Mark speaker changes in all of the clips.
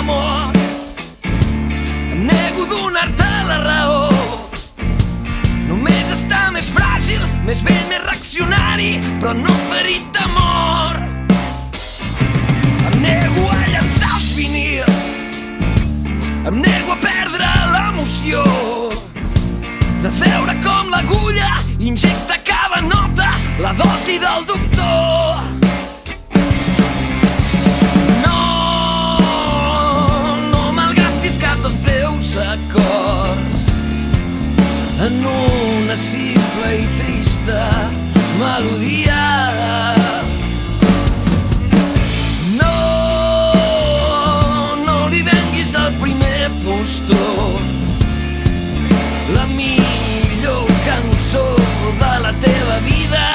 Speaker 1: d'amor. Em nego a donar-te la raó. Només estar més fràgil, més vell, més reaccionari, però no ferit d'amor. Em nego a llançar els vinils, em nego a perdre l'emoció de veure com l'agulla injecta cada nota la dosi del doctor. No malgastis cap dels teus acords en una simple i trista melodia. No li venguis al primer postor la millor cançó de la teva vida.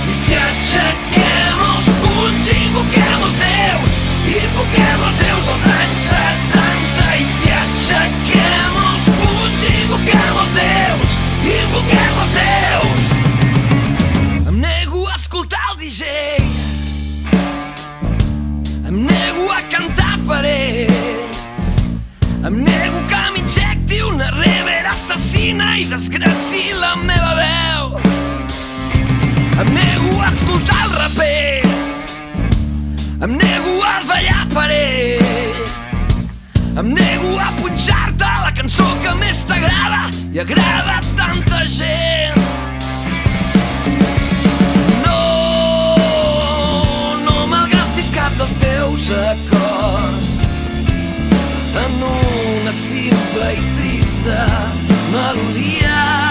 Speaker 1: I si aixequem els punys i invoquem els déus, invoquem els déus dels anys 70. I si aixequem els punys i invoquem els déus, invoquem els déus. Em nego a escoltar el DJ, em nego a cantar per ell, em nego que m'injecti una reverb assassina i desgraci la meva veu. Em nego a escoltar el raper, em nego a ballar per ell, em nego a punxar-te la cançó que més t'agrada i agrada a tanta gent. No malgastis cap dels teus acords en una simple i trista melodia.